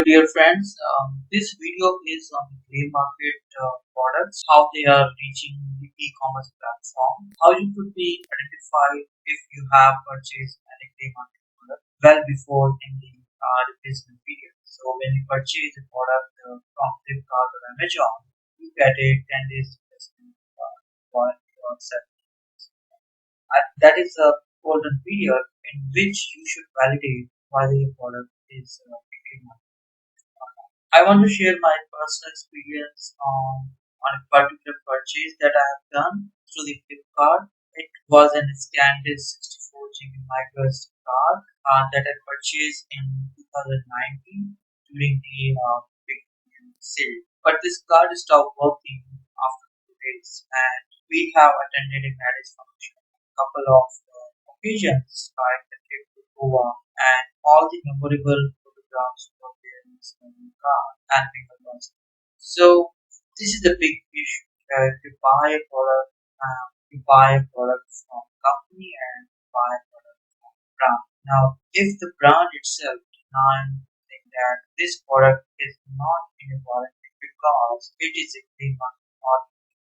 dear friends, this video is on the grey market products, how they are reaching the e-commerce platform, how you could be identified if you have purchased any grey market product well before in the replacement period. So when you purchase a product from Flipkart or Amazon, you get a 10 days replacement warranty or 7 days. That is a golden period in which you should validate whether your product is grey market. I want to share my personal experience on a particular purchase that I have done through the Flipkart. It was an SanDisk 64 GB micro SD card that I purchased in 2019 during the big sale. But this card stopped working after 2 days, and we have attended a marriage function, a couple of occasions like the trip to Goa, and all the memorable photographs of there in this car and people was. So this is the big issue. If you buy a product, from company and buy a product from brand. Now, if the brand itself denies that this product is not in a warranty because it is a free market or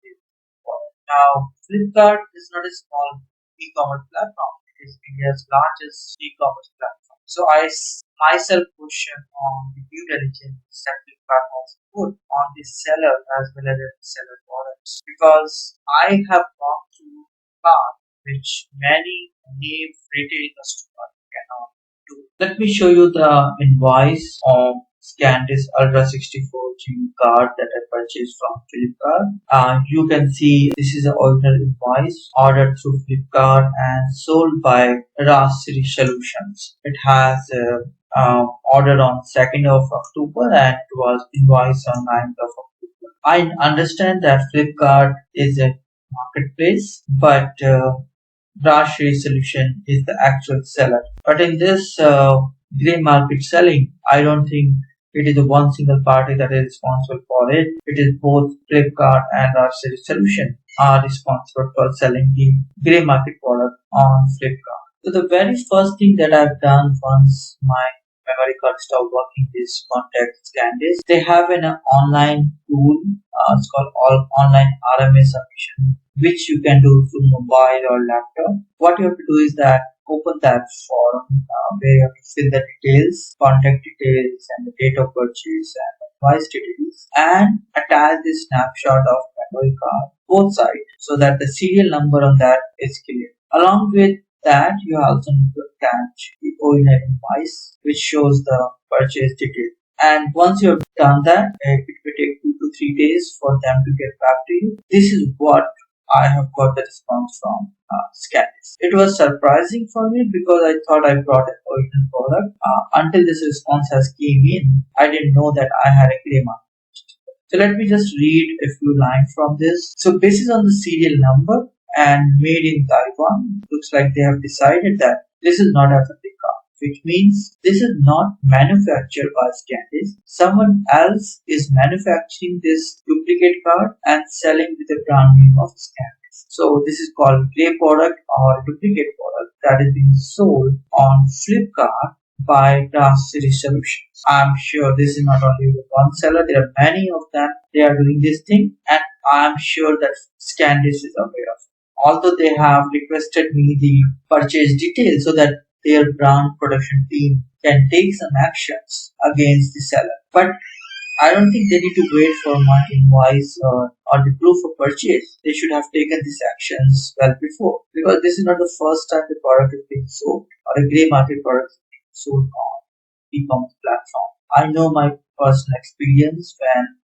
it is product. Now, Flipkart is not a small e-commerce platform. It is India's largest e-commerce platform. So myself question on the due diligence that Flipkart has put on the seller as well as the seller products, because I have gone through path which many naive retail customers cannot do. Let me show you the invoice of SanDisk Ultra 64 GB card that I purchased from Flipkart. You can see this is the original invoice ordered through Flipkart and sold by Rasiri Solutions. It has ordered on 2nd of October and it was invoiced on 9th of October. I understand that Flipkart is a marketplace, but Rashri Solution is the actual seller. But in this grey market selling, I don't think it is a one single party that is responsible for it. It is both Flipkart and Rashri Solution are responsible for selling the grey market product on Flipkart. So the very first thing that I've done once my memory card stopped working is contact SanDisk. They have an online tool. It's called online RMA submission, which you can do through mobile or laptop. What you have to do is that open that form where you have to fill the details, contact details, and the date of purchase and invoice details, and attach the snapshot of memory card both sides so that the serial number on that is clear. Along with that, you also need to attach the original invoice which shows the purchase detail. And once you have done that, it will take 2 to 3 days for them to get back to you. This is what I have got the response from SanDisk. It was surprising for me because I thought I brought an original product. Until this response has came in, I didn't know that I had a grey market. So let me just read a few lines from this. So based on the serial number and made in Taiwan, looks like they have decided that this is not a replica, which means this is not manufactured by SanDisk. Someone else is manufacturing this duplicate card and selling with the brand name of SanDisk. So this is called grey product or duplicate product that is being sold on Flipkart by Rasiri Solutions. I'm sure this is not only one seller, there are many of them. They are doing this thing, and I'm sure that SanDisk is aware of it. Although they have requested me the purchase details so that their brand production team can take some actions against the seller. But I don't think they need to wait for my invoice or the proof of purchase. They should have taken these actions well before, because this is not the first time the product is being sold or a grey market product is being sold on e-commerce platform. I know my personal experience when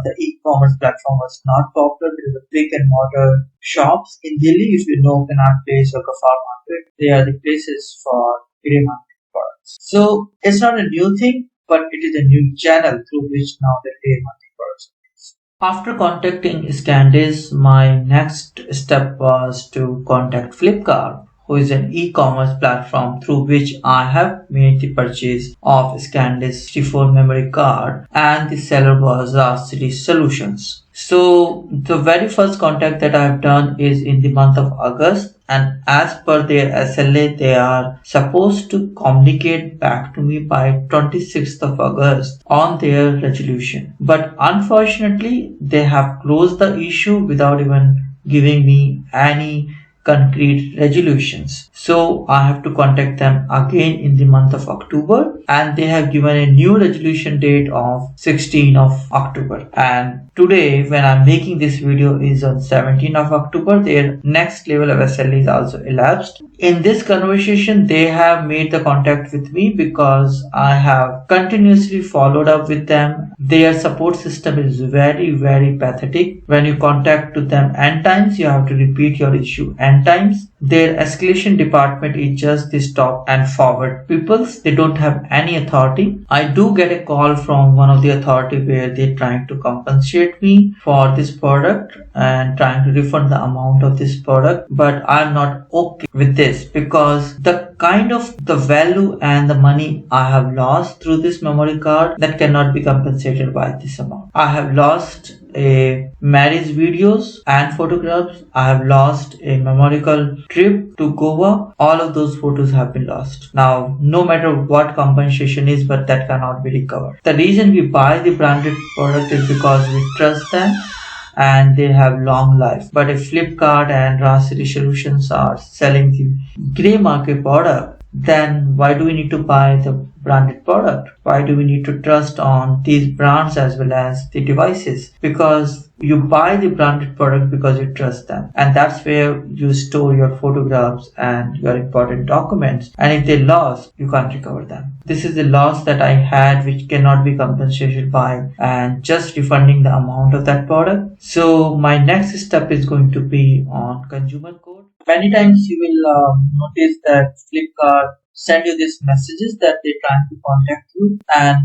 the e-commerce platform was not popular. There is a brick and mortar shops in Delhi. If you know Connaught Place or Kafar Market, they are the places for grey market products. So it's not a new thing, but it is a new channel through which now the grey market products. After contacting SanDisk, my next step was to contact Flipkart, who is an e-commerce platform through which I have made the purchase of SanDisk 64 memory card, and the seller was Raj City Solutions. So the very first contact that I have done is in the month of August, and as per their SLA they are supposed to communicate back to me by 26th of August on their resolution. But unfortunately they have closed the issue without even giving me any concrete resolutions. So I have to contact them again in the month of October, and they have given a new resolution date of 16th of October. And today when I'm making this video is on 17th of October, their next level of SLA is also elapsed. In this conversation they have made the contact with me because I have continuously followed up with them. Their support system is very pathetic. When you contact to them n times, you have to repeat your issue n times. Their escalation department is just the stop and forward peoples. They don't have any authority. I do get a call from one of the authority where they're trying to compensate me for this product and trying to refund the amount of this product, but I'm not okay with this because the kind of the value and the money I have lost through this memory card, that cannot be compensated by this amount. I have lost a marriage videos and photographs. I have lost a memorable trip to Goa. All of those photos have been lost. Now, no matter what compensation is, but that cannot be recovered. The reason we buy the branded product is because we trust them and they have long life. But if Flipkart and Raj City Solutions are selling the grey market product, then why do we need to buy the branded product? Why do we need to trust on these brands as well as the devices? Because you buy the branded product because you trust them, and that's where you store your photographs and your important documents, and if they lost, you can't recover them. This is the loss that I had, which cannot be compensated by and just refunding the amount of that product. So my next step is going to be on consumer code. Many times you will notice that Flipkart send you these messages that they're trying to contact you and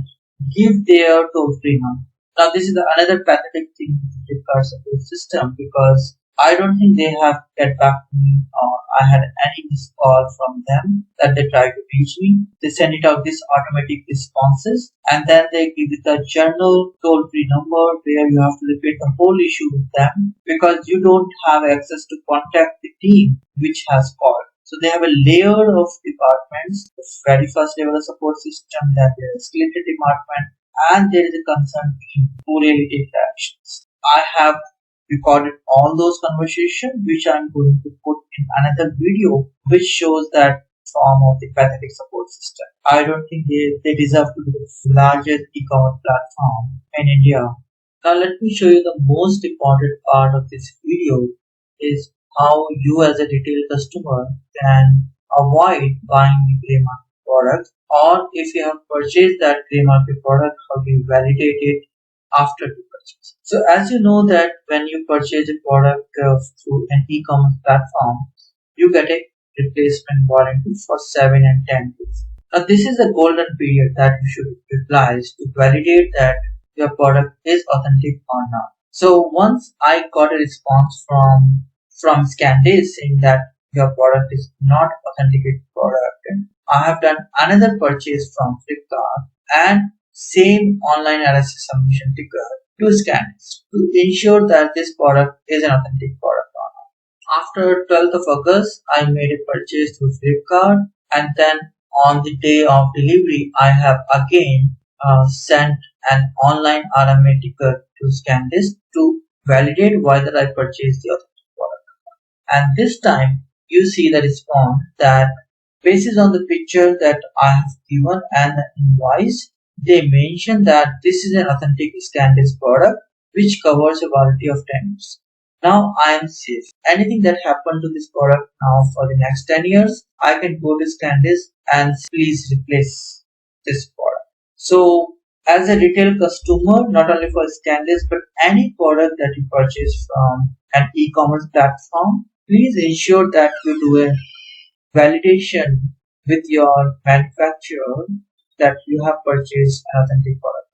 give their toll-free number. Now this is another pathetic thing with Flipkart support system, because I don't think they have get back to me or I had any missed call from them that they try to reach me. They send it out this automatic responses, and then they give you the general toll-free number where you have to repeat the whole issue with them because you don't have access to contact the team which has called. So they have a layer of departments. The very first level of support system, that there is escalated department, and there is a concerned team who really take the actions. I have recorded all those conversations, which I'm going to put in another video, which shows that form of the pathetic support system. I don't think they deserve to be the largest e-commerce platform in India. Now let me show you the most important part of this video is how you as a retail customer can avoid buying the grey market product, or if you have purchased that grey market product, how do you validate it after the purchase. So as you know that when you purchase a product through an e-commerce platform, you get a replacement warranty for 7 and 10 days. Now this is the golden period that you should utilize to validate that your product is authentic or not. So once I got a response from SanDisk saying that your product is not authenticated product, and I have done another purchase from Flipkart and same online RSA submission ticker to SanDisk to ensure that this product is an authentic product or not. After 12th of August, I made a purchase through Flipkart, and then on the day of delivery, I have again sent an online RMA ticker to SanDisk to validate whether I purchased the authentic product. And this time you see the response that based on the picture that I have given and the invoice, they mention that this is an authentic SanDisk product which covers a warranty of 10 years. Now I am safe. Anything that happened to this product now for the next 10 years, I can go to SanDisk and please replace this product. So as a retail customer, not only for SanDisk but any product that you purchase from an e-commerce platform, please ensure that you do a validation with your manufacturer that you have purchased an authentic product.